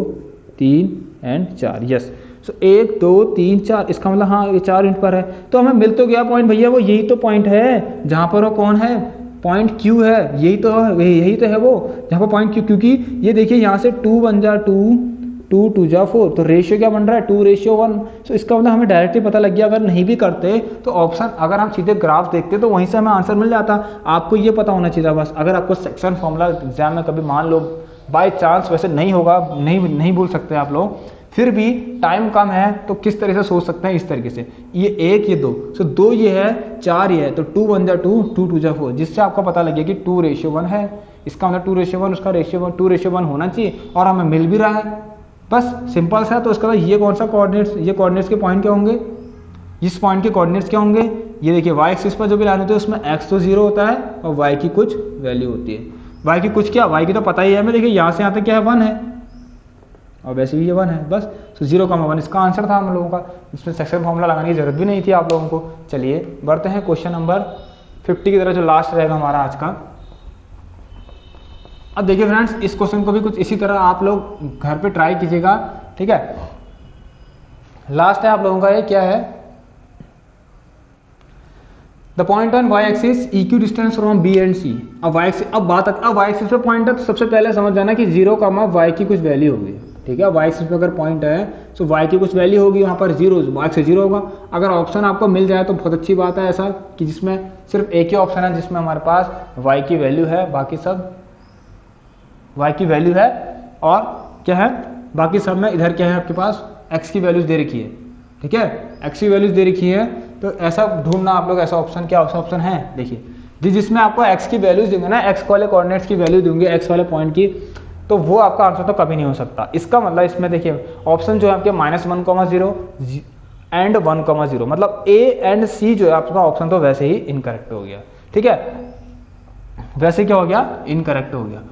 3 एंड 4, यस। सो 1 2 3 4, इसका मतलब हाँ ये 4 यूनिट पर है। तो हमें मिल तो गया पॉइंट भैया, वो यही तो पॉइंट है जहाँ पर वो कौन है, पॉइंट क्यू है, यही तो है वो जहाँ पर पॉइंट क्यू, क्योंकि ये देखिए यहाँ से 2 बन जा 2 2 2 जा 4, तो रेशियो क्या बन रहा है 2:1। सो इसका मतलब हमें डायरेक्टली पता लग गया, अगर नहीं भी करते तो ऑप्शन, अगर हम सीधे ग्राफ देखते तो वहीं से हमें आंसर मिल जाता। आपको ये पता होना चाहिए बस, अगर आपको सेक्शन फॉर्मूला एग्जाम में कभी मान लो बाय चांस, वैसे नहीं होगा, नहीं भूल सकते आप लोग, फिर भी टाइम कम है तो किस तरह से सोच सकते हैं, इस तरीके से, ये 1 ये 2, सो 2 ये है 4 ये है, तो 2 1 जा 2 2 2 जा 4, जिससे आपको पता लगे कि 2:1 है। इसका मतलब 2:1 उसका रेशियो 2:1 होना चाहिए, और हमें मिल भी रहा है, बस सिंपल सा। तो इसका मतलब ये कौन सा कोऑर्डिनेट्स, ये कोऑर्डिनेट्स के पॉइंट क्या होंगे, इस पॉइंट के कोऑर्डिनेट्स क्या होंगे, ये देखिए वाई एक्सिस पर जो भी लाइन होती है उसमें x तो 0 होता है और y की कुछ वैल्यू होती है। y की कुछ क्या, y की तो पता ही है हमें, देखिए यहाँ से यहाँ तक क्या है 1 है, और वैसे भी ये 1 है, बस। तो 0,1 इसका आंसर था हम लोगों का, इसमें सेक्शन फॉर्मूला लगाने की जरूरत भी नहीं थी आप लोगों को। चलिए बढ़ते हैं क्वेश्चन नंबर 50 की तरह, जो लास्ट रहेगा हमारा आज का। अब देखिए फ्रेंड्स इस क्वेश्चन को भी कुछ इसी तरह आप लोग घर पे ट्राई कीजिएगा, ठीक है। लास्ट है आप लोगों का, ये क्या है, the point on Y axis equidistant from B and C. अब वाई एक्सिस, अब वाई एक्सिस पे पॉइंट है तो सबसे पहले समझ जाना कि 0, वाई की कुछ वैल्यू होगी, ठीक है। वाई एक्सिस पे अगर पॉइंट है तो वाई की कुछ वैल्यू होगी, वहाँ पर 0, वाई से 0 होगा। अगर ऑप्शन आपको मिल जाए तो बहुत अच्छी बात है, ऐसा कि जिसमें सिर्फ एक ही ऑप्शन है जिसमें हमारे पास वाई की वैल्यू है, बाकी सब वाई की वैल्यू है, और क्या है बाकी सब में इधर क्या है आपके पास एक्स की वैल्यूज दे रखी है, ठीक है, एक्स की वैल्यूज दे रखी है। तो ऐसा ढूंढना आप लोग, ऐसा ऑप्शन क्या ऐसा ऑप्शन है, देखिए जिसमें आपको एक्स की वैल्यूज देंगे ना, एक्स वाले कोऑर्डिनेट्स की वैल्यू देंगे एक्स वाले पॉइंट की, तो वो आपका आंसर तो कभी नहीं हो सकता। इसका मतलब इसमें देखिए ऑप्शन जो है आपके -1,0 एंड 1,0, मतलब ए एंड सी जो है आपका ऑप्शन तो वैसे ही इनकरेक्ट हो गया, ठीक है, वैसे क्या हो गया, इनकरेक्ट हो गया।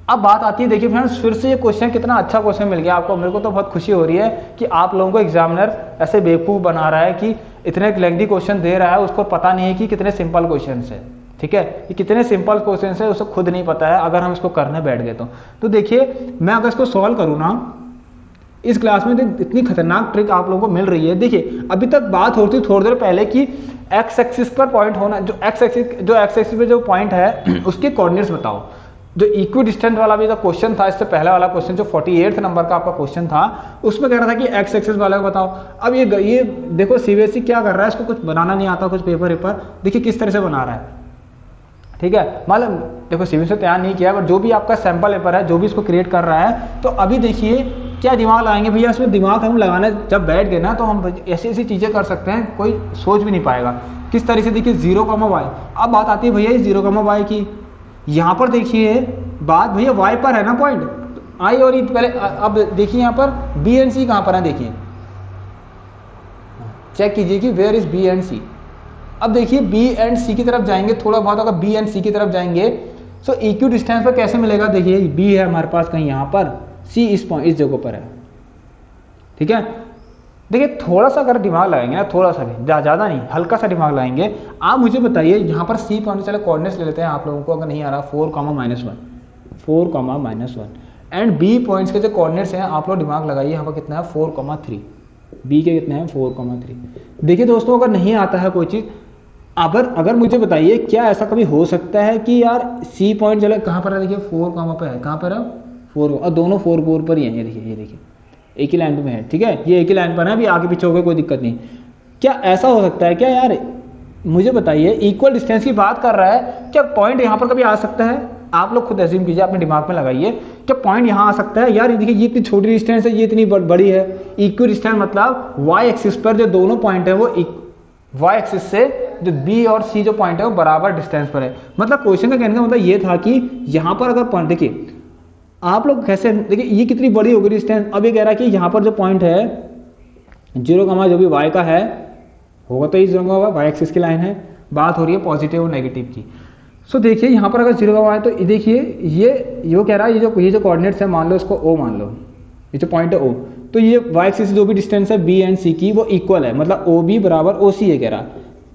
अब बात आती है, देखिए फ्रेंड्स, फिर से ये क्वेश्चन कितना अच्छा क्वेश्चन मिल गया आपको। मेरे को तो बहुत खुशी हो रही है कि आप लोगों को एग्जामिनर ऐसे बेवकूफ़ बना रहा है कि इतने लेंथी क्वेश्चन दे रहा है, उसको पता नहीं है कि कितने सिंपल क्वेश्चन है। ठीक है, ये कितने सिंपल क्वेश्चन है उसे खुद नहीं पता है, अगर हम इसको करने बैठ गए तो देखिए मैं अगर इसको सॉल्व करूँ ना इस क्लास में, तो इतनी खतरनाक ट्रिक आप लोगों को मिल रही है। देखिए अभी तक बात होती थोड़ी देर पहले कि एक्स एक्सिस पर पॉइंट होना, जो एक्स एक्सिस पे जो पॉइंट है उसके कोऑर्डिनेट्स बताओ। जो इक्वी डिस्टेंट वाला भी जो क्वेश्चन था, इससे पहले वाला क्वेश्चन जो 48 नंबर का आपका क्वेश्चन था, उसमें कह रहा था कि एक्स एक्सिस वाला को बताओ। अब ये देखो सीबीएसई क्या कर रहा है, इसको कुछ बनाना नहीं आता, कुछ पेपर देखिए किस तरह से बना रहा है। ठीक है, मतलब देखो सीबीएसई तैयार नहीं किया, बट जो भी आपका सैंपल पेपर है, जो भी इसको क्रिएट कर रहा है, तो अभी देखिए क्या दिमाग लगाएंगे भैया। इसमें दिमाग हम लगाने जब बैठ गए ना, तो हम ऐसी ऐसी चीज़ें कर सकते हैं कोई सोच भी नहीं पाएगा। किस तरह से, देखिए 0, y। अब बात आती है भैया 0, y की। यहाँ पर देखिए बात भैया y पर है ना पॉइंट, आई और ई पहले। अब देखिए यहाँ पर बी एंड सी कहाँ पर है, देखिए चेक कीजिए कि where is B and C. अब देखिए बी एंड सी की तरफ जाएंगे थोड़ा बहुत, अगर बी एंड सी की तरफ जाएंगे तो इक्वी डिस्टेंस पर कैसे मिलेगा। देखिए बी है हमारे पास कहीं यहाँ पर, सी इस जगह पर है। ठीक है, देखिए थोड़ा सा अगर दिमाग लगाएंगे ना, थोड़ा सा भी, ज़्यादा नहीं, हल्का सा दिमाग लगाएंगे। आप मुझे बताइए यहाँ पर सी पॉइंट, चलो कोऑर्डिनेट्स ले लेते हैं आप लोगों को, अगर नहीं आ रहा 4,-1 एंड बी पॉइंट्स के जो कोऑर्डिनेट्स हैं आप लोग दिमाग लगाइए, यहाँ पर कितना है 4,3, बी के कितने हैं 4,3। देखिए दोस्तों अगर नहीं आता है कोई चीज़, अगर मुझे बताइए क्या ऐसा कभी हो सकता है कि यार सी पॉइंट चलो कहाँ पर है, देखिए 4, पे है, कहाँ पर है 4, और दोनों 4 पर ही है। ये देखिए एक ही लाइन पे है। ठीक है, ये एक ही लाइन पर है, अभी आगे पीछे हो गए कोई दिक्कत नहीं। क्या ऐसा हो सकता है क्या यार, मुझे बताइए, इक्वल डिस्टेंस की बात कर रहा है, क्या पॉइंट यहाँ पर कभी आ सकता है। आप लोग खुद एज्यूम कीजिए, अपने दिमाग में लगाइए, क्या पॉइंट यहाँ आ सकता है। यार देखिए ये इतनी छोटी डिस्टेंस है, ये इतनी बड़ी है। इक्वल डिस्टेंस मतलब वाई एक्सिस पर जो दोनों पॉइंट है वो वाई एक्सिस से जो बी और सी जो पॉइंट है वो बराबर डिस्टेंस पर है। मतलब क्वेश्चन का कहने का मतलब ये था कि यहाँ पर अगर पॉइंट, देखिए आप लोग कैसे, देखिए ये कितनी बड़ी होगी डिस्टेंस। अब ये कह रहा है कि यहाँ पर जो पॉइंट है 0, जो भी y का है होगा, तो ये 0, y एक्सिस की लाइन है। बात हो रही है पॉजिटिव और नेगेटिव की। सो देखिए यहाँ पर अगर 0, है तो देखिए ये कह रहा है, ये जो कोऑर्डिनेट्स है, मान लो इसको O मान लो, ये जो पॉइंट है O, तो ये y एक्सिस जो भी डिस्टेंस है B एंड C की वो इक्वल है, मतलब OB बराबर OC है कह रहा।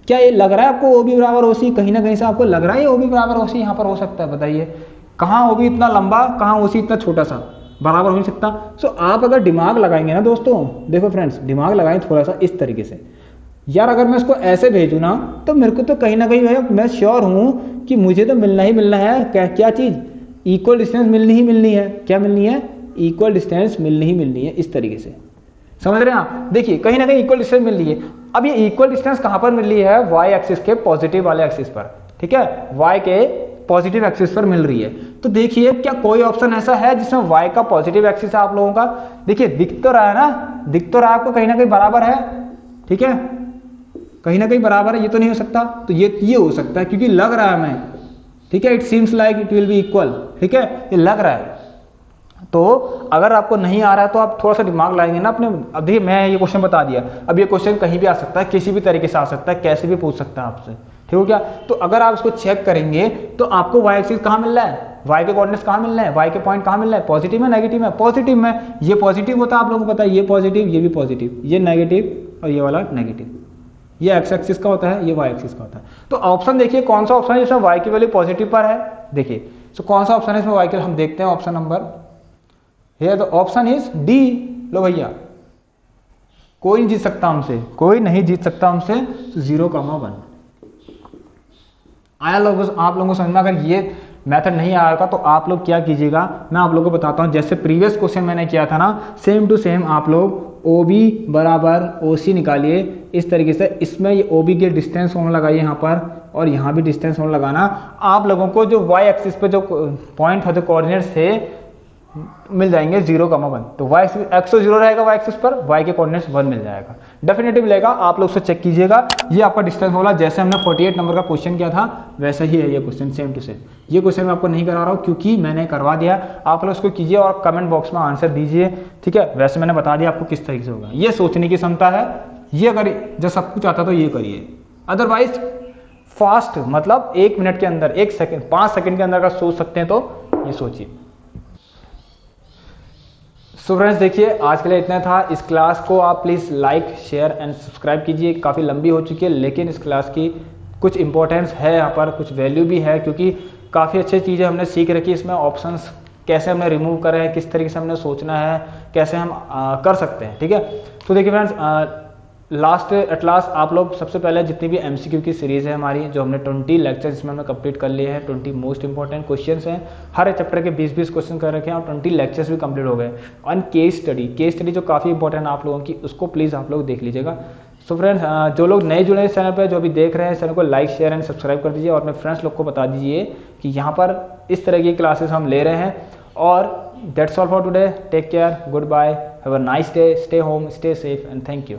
क्या ये लग रहा है आपको OB बराबर OC, कहीं ना कहीं से आपको लग रहा है OB बराबर OC यहाँ पर हो सकता है। बताइए कहाँ OB इतना लंबा, कहाँ OC इतना छोटा सा, बराबर हो नहीं सकता। सो आप अगर दिमाग लगाएंगे ना दोस्तों, देखो फ्रेंड्स दिमाग लगाएं थोड़ा सा इस तरीके से, यार अगर मैं इसको ऐसे भेजूँ ना, तो मेरे को तो कहीं ना कहीं मैं श्योर हूँ कि मुझे तो मिलना ही मिलना है। क्या चीज़, इक्वल डिस्टेंस मिलनी ही मिलनी है। क्या मिलनी है, इक्वल डिस्टेंस मिलनी ही मिलनी है। इस तरीके से समझ रहे हैं आप, देखिए कहीं ना कहीं इक्वल डिस्टेंस मिल रही है। अब ये इक्वल डिस्टेंस कहाँ पर मिल रही है, वाई एक्सिस के पॉजिटिव वाले एक्सिस पर। ठीक है, वाई के पॉजिटिव एक्सिस पर मिल रही है। तो देखिए क्या कोई ऑप्शन ऐसा है जिसमें y का पॉजिटिव एक्सिस है आप लोगों का। देखिए दिख तो रहा है ना, दिख तो रहा है आपको, कहीं ना कहीं बराबर है। ठीक है, कहीं ना कहीं बराबर है, ये तो नहीं हो सकता, तो ये हो सकता है क्योंकि लग रहा है हमें। ठीक है, it seems like it will be equal. ठीक है, ये लग रहा है। तो अगर आपको नहीं आ रहा है तो आप थोड़ा सा दिमाग लाएंगे ना अपने। अब देखिए मैं ये क्वेश्चन बता दिया, अब ये क्वेश्चन कहीं भी आ सकता है, किसी भी तरीके से आ सकता है, कैसे भी पूछ सकता है आपसे। ठीक हो क्या, तो अगर आप इसको चेक करेंगे तो आपको y एक्सिस कहाँ मिल रहा है, y के कोऑर्डिनेट्स कहाँ मिल रहे हैं, y के पॉइंट कहाँ मिल रहा है, पॉजिटिव में नेगेटिव में, पॉजिटिव में। ये पॉजिटिव होता है, आप लोगों को पता है, ये पॉजिटिव, ये भी पॉजिटिव, ये नेगेटिव और ये वाला नेगेटिव। ये x एक्सिस का होता है, ये y एक्सिस का होता है। तो ऑप्शन देखिए कौन सा ऑप्शन है जिसमें y की वैल्यू पॉजिटिव पर है। देखिए तो कौन सा ऑप्शन है इसमें y के, हम देखते हैं ऑप्शन नंबर है, तो ऑप्शन इज डी। लो भैया कोई नहीं जीत सकता हमसे, कोई नहीं जीत सकता हमसे। 0,1 आया लोगों, आप लोगों को समझ में। अगर ये मेथड नहीं आएगा तो आप लोग क्या कीजिएगा, मैं आप लोगों को बताता हूँ। जैसे प्रीवियस क्वेश्चन मैंने किया था ना, सेम टू सेम आप लोग OB बराबर OC निकालिए इस तरीके से। इसमें ये OB के डिस्टेंस फॉर्म लगाइए यहाँ पर, और यहाँ भी डिस्टेंस फॉर्म लगाना। आप लोगों को जो y एक्सिस पे जो पॉइंट होते कोऑर्डिनेट्स थे मिल जाएंगे 0,1। तो y एक्स तो 0 रहेगा, y एक्सिस पर, y के कोऑर्डिनेट्स 1 मिल जाएगा, डेफिनेटली मिलेगा। आप लोग उससे चेक कीजिएगा। ये आपका डिस्टेंस वाला, जैसे हमने 48 नंबर का क्वेश्चन किया था वैसा ही है ये क्वेश्चन, सेम टू सेम। ये क्वेश्चन मैं आपको नहीं करा रहा हूँ क्योंकि मैंने करवा दिया। आप लोग उसको कीजिए और कमेंट बॉक्स में आंसर दीजिए। ठीक है, वैसे मैंने बता दिया आपको किस तरीके से होगा। ये सोचने की क्षमता है, ये अगर जब सब कुछ आता तो ये करिए, अदरवाइज फास्ट, मतलब 1 मिनट के अंदर, 1 सेकंड, 5 सेकंड के अंदर अगर सोच सकते हैं तो ये सोचिए। सो फ्रेंड्स देखिए, आज के लिए इतना था। इस क्लास को आप please like share and subscribe कीजिए। काफ़ी लंबी हो चुकी है, लेकिन इस क्लास की कुछ इंपॉर्टेंस है, यहाँ पर कुछ वैल्यू भी है, क्योंकि काफ़ी अच्छी चीज़ें हमने सीख रखी। इसमें ऑप्शंस कैसे हमने रिमूव करें हैं, किस तरीके से हमने सोचना है, कैसे हम कर सकते हैं। ठीक है, तो देखिए फ्रेंड्स, लास्ट एट लास्ट आप लोग सबसे पहले जितनी भी एमसीक्यू की सीरीज़ है हमारी, जो हमने 20 लेक्चर इसमें हमने कंप्लीट कर लिए हैं। 20 मोस्ट इंपॉर्टेंट क्वेश्चंस हैं, हर एक चैप्टर के 20-20 क्वेश्चन कर रखे हैं और 20 लेक्चर्स भी कंप्लीट हो गए। और केस स्टडी जो काफ़ी इंपॉर्टेंट आप लोगों की, उसको प्लीज़ आप लोग देख लीजिएगा। सो फ्रेंड्स, जो लोग नए जुड़े इस चैनल पर, जो भी देख रहे हैं, चैनल को लाइक शेयर एंड सब्सक्राइब कर दीजिए और अपने फ्रेंड्स लोग को बता दीजिए कि यहाँ पर इस तरह की क्लासेस हम ले रहे हैं। और that's all for today. Take care, goodbye, have a nice day, stay home, stay safe and thank you.